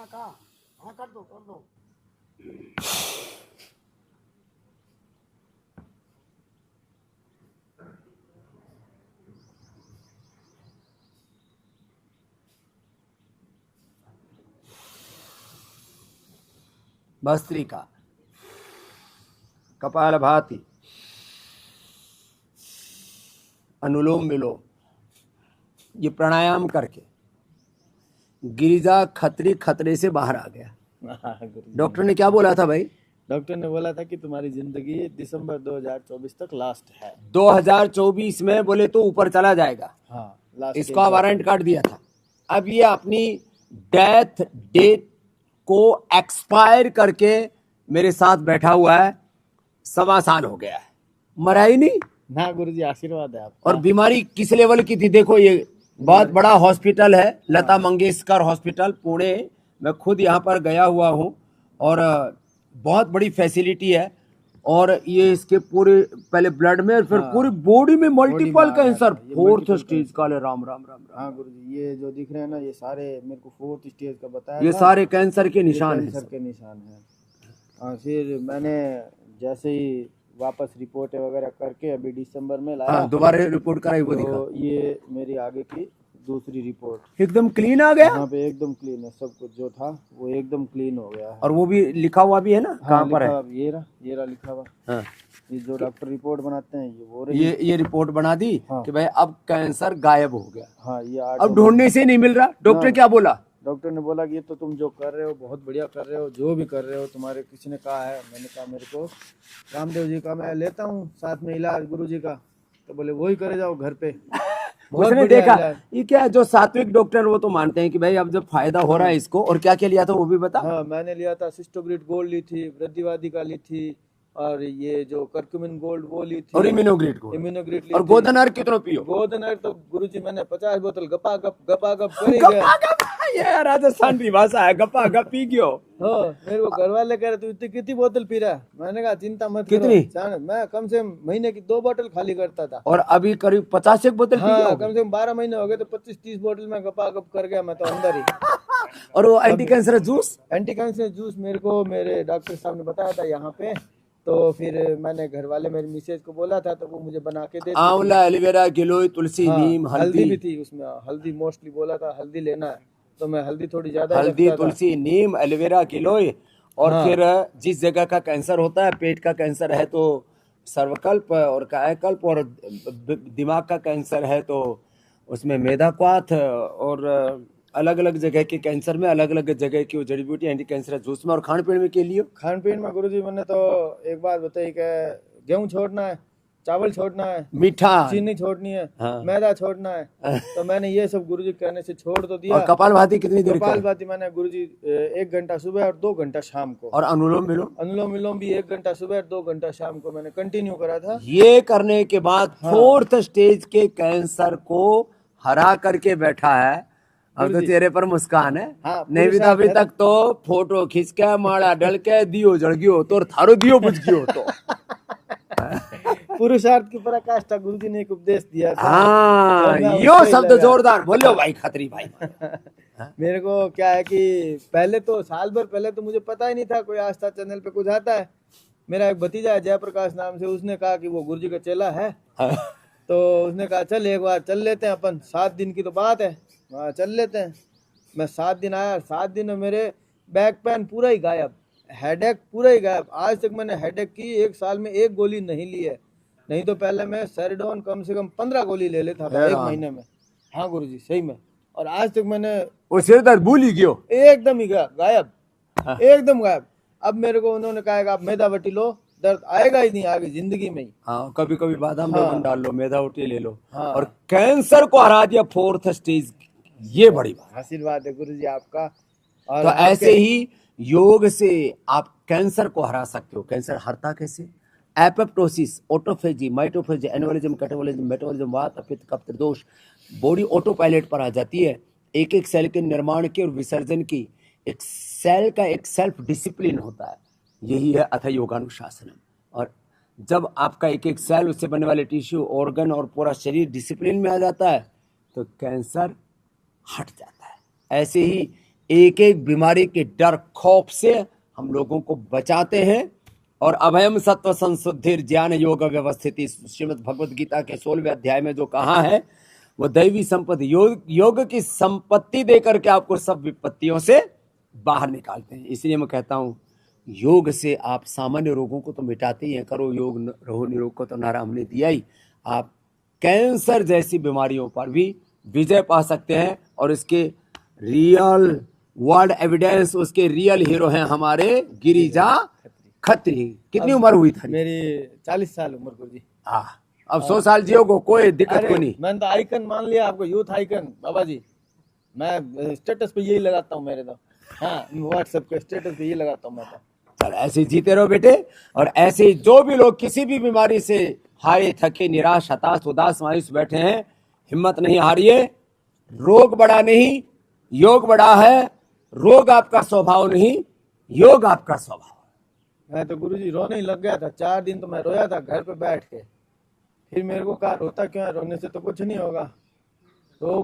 कहाँ हाँ कर दो कर दो। भस्त्रिका, कपालभाति, अनुलोम विलोम, ये प्राणायाम करके गिरिजा खतरी खतरे से बाहर आ गया। डॉक्टर ने क्या बोला था भाई? डॉक्टर ने बोला था कि तुम्हारी जिंदगी दिसंबर 2024 तक लास्ट है। 2024 में बोले तो ऊपर चला जाएगा। हाँ, लास्ट इसका वारंट काट दिया था। अब ये अपनी डेथ डेट को एक्सपायर करके मेरे साथ बैठा हुआ है, 1.25 साल हो गया है, मरा ही नहीं। ना गुरुजी, आशीर्वाद है आपका। और बीमारी किस लेवल की थी देखो, ये बहुत बड़ा हॉस्पिटल है, लता मंगेशकर हॉस्पिटल पुणे। मैं खुद यहाँ पर गया हुआ हूँ और बहुत बड़ी फैसिलिटी है। और ये इसके पूरे पहले ब्लड में और फिर पूरी बॉडी में मल्टीपल कैंसर, 4th स्टेज का। राम राम राम राम। हाँ गुरुजी, ये जो दिख रहे हैं ना, ये सारे मेरे को 4th स्टेज का बताया ये था। सारे कैंसर के निशान हैं। कैंसर के निशान है। और फिर मैंने जैसे ही वापस रिपोर्टें वगैरह करके अभी दिसंबर में लाया। हाँ, दोबारा रिपोर्ट कराई, वो दिखा। तो ये मेरी आगे की दूसरी रिपोर्ट एकदम क्लीन आ गया। यहाँ पे एकदम क्लीन है, सब कुछ जो था वो एकदम क्लीन हो गया है। और वो भी लिखा हुआ भी है ना, कहाँ पर है? ये रहा लिखा हुआ। हाँ। ये जो डॉक्टर रिपोर्ट बनाते हैं ये वो रही। ये रिपोर्ट बना दी। हाँ। कि भाई अब कैंसर गायब हो गया। हाँ, ये अब ढूंढने से नहीं मिल रहा। डॉक्टर क्या बोला? डॉक्टर ने बोला कि ये तो तुम जो कर रहे हो बहुत बढ़िया कर रहे हो, जो भी कर रहे हो तुम्हारे किसी ने कहा है। मैंने कहा मेरे को रामदेव जी का मैं लेता हूँ साथ में इलाज, गुरु जी का। तो बोले वही करे जाओ घर पे। उसने देखा ये क्या जो सात्विक डॉक्टर वो तो मानते हैं कि भाई अब जब फायदा हो रहा है इसको। और क्या क्या लिया था वो भी बता। हाँ, मैंने लिया था सिस्टोग्रिड गोल्ड ली थी, वृद्धिवादी का ली थी, और ये जो कर्क्यूमिन गोल्ड वो ली थी, और इम्यूनोग्रिड ली और थी। गोदनर कितना पियो? गोदनर तो गुरुजी मैंने 50 बोतल गपा गप कर ही गया। ये राजस्थान की भाषा है, गपा गप पी गयो। हाँ, मेरे को घर वाले कह रहे तू इतनी कितनी बोतल पी रहा है? मैंने कहा चिंता मत कितनी? करो, मैं कम से कम महीने की 2 बोतल खाली करता था। और अभी करीब 50 बोतल पी हाँ, कम से कम 12 महीने हो गए तो 25-30 बोतल में गपा गप कर गया मैं तो अंदर ही। और वो एंटी कैंसर जूस मेरे को मेरे डॉक्टर साहब ने बताया था यहाँ पे। तो फिर मैंने घर वाले मेरी मिसेज को बोला था तो वो मुझे बना के दे। आंवला, एलोवेरा, गिलोय, तुलसी, नीम, हल्दी भी थी उसमें। हल्दी मोस्टली बोला था हल्दी लेना है, तो मैं हल्दी थोड़ी ज्यादा हल्दी, तुलसी, नीम, एलोवेरा, गिलोय। और फिर जिस जगह का कैंसर होता है, पेट का कैंसर है तो सर्वकल्प और कायाकल्प, और दिमाग का कैंसर है तो उसमें मेधाक्वाथ, और अलग अलग जगह के कैंसर में अलग अलग जगह की जड़ी बूटी एंटी कैंसर जूस में। और खान पीन में के लिए गुरुजी मैंने तो एक बात बताई कि गेहूं छोड़ना है, चावल छोड़ना है, मीठा, चीनी छोड़नी है, हाँ। मैदा छोड़ना है। तो मैंने ये सब गुरुजी कहने से छोड़ तो दिया। और कपालभाति कितनी देर? कपालभाति मैंने गुरुजी 1 घंटा सुबह और 2 घंटा शाम को। और अनुलोम विलोम भी 1 घंटा सुबह और 2 घंटा शाम को मैंने कंटिन्यू करा था। ये करने के बाद 4th स्टेज के कैंसर को हरा करके बैठा है। अब तो चेहरे पर मुस्कान है। हाँ, नहीं भी तो अभी तक तो फोटो खींच के माड़ा डल के दियो जल गयो तो थारो दियो बुझ गयो तो। पुरुषार्थ की पराकाष्ठा गुरुजी ने एक उपदेश दिया था। हाँ, यो शब्द जोरदार बोलो भाई खत्री भाई। मेरे को क्या है कि पहले तो साल भर पहले तो मुझे पता ही नहीं था कोई आस्था चैनल पे कुछ आता है। मेरा एक भतीजा है जयप्रकाश नाम से, उसने कहा कि वो गुरुजी का चेला है। तो उसने कहा चल एक बार चल लेते हैं अपन, 7 दिन की तो बात है, वहाँ चल लेते हैं। मैं 7 दिन आया, 7 दिन में मेरे बैक पेन पूरा ही गायब, हेडेक पूरा ही गायब। आज तक मैंने हेडेक की 1 साल में 1 गोली नहीं ली है। नहीं तो पहले मैं सेरिडोन कम से कम 15 गोली ले लेता था 1 महीने में। हाँ गुरुजी सही में। और आज तक मैंने वो सिर दर्द भूल ही गयो, एकदम ही गायब, एकदम गायब। अब मेरे को उन्होंने कहा कि आप मेदावटी लो, दर्द आएगा ही नहीं आगे जिंदगी में ही। हाँ, कभी कभी बादाम रोगन डाल लो, मेदावटी ले लो। और कैंसर को हरा दिया 4th स्टेज। ये बड़ी बात, आशीर्वाद है गुरुजी आपका। और तो ऐसे ही योग से आप कैंसर को हरा सकते हो। कैंसर हरता कैसे? एपोप्टोसिस, ऑटोफेजी, माइटोफेजी, एनोलिज्म, कैटाबोलिज्म, मेटाबॉलिज्म, वात, पित्त, कफ, त्रिदोष, बॉडी ऑटो पायलट पर आ जाती है। एक एक सेल के निर्माण की और विसर्जन की एक सेल का एक सेल्फ डिसिप्लिन होता है। यही है अथ योगानुशासनम। और जब आपका एक एक सेल, उससे बनने वाले टिश्यू, ऑर्गन और पूरा शरीर डिसिप्लिन में आ जाता है तो कैंसर हट जाता है। ऐसे ही एक एक बीमारी के डर खौफ से हम लोगों को बचाते हैं। और अभयम सत्व संशुद्धिर ज्ञान योग व्यवस्थिति, श्रीमद् भगवद गीता के 16वें अध्याय में जो कहा है वो दैवी संपत्ति योग की संपत्ति देकर के आपको सब विपत्तियों से बाहर निकालते हैं। इसलिए मैं कहता हूं योग से आप सामान्य रोगों को तो मिटाते ही हैं, करो योग रहो निरोग को तो नारा हमने दिया ही, आप कैंसर जैसी बीमारियों पर भी विजय पा सकते हैं। और इसके रियल वर्ल्ड एविडेंस, उसके रियल हीरो हैं हमारे गिरिजा खत्री। कितनी उम्र हुई था? मेरी 40 साल उम्र गुरुजी। अब 100 साल जियोगे, कोई दिक्कत को नहीं। मैंने तो आइकन मान लिया आपको, यूथ आइकन बाबा जी। मैं स्टेटस पे यही लगाता हूँ मेरे तो, हाँ व्हाट्सएप के स्टेटस पे यही लगाता हूँ मैं तो। चल ऐसे जीते रहो बेटे। और ऐसे ही जो भी लोग किसी भी बीमारी से हारे थके निराश हताश उदास मायूस बैठे हैं, हिम्मत नहीं हारिए। रोग बड़ा नहीं, योग बड़ा है। रोग आपका स्वभाव नहीं, योग आपका स्वभाव। मैं तो गुरुजी रोने ही लग गया था, 4 दिन तो मैं रोया था घर पे बैठ के। फिर मेरे को कहा रोता क्यों है, रोने से तो कुछ नहीं होगा।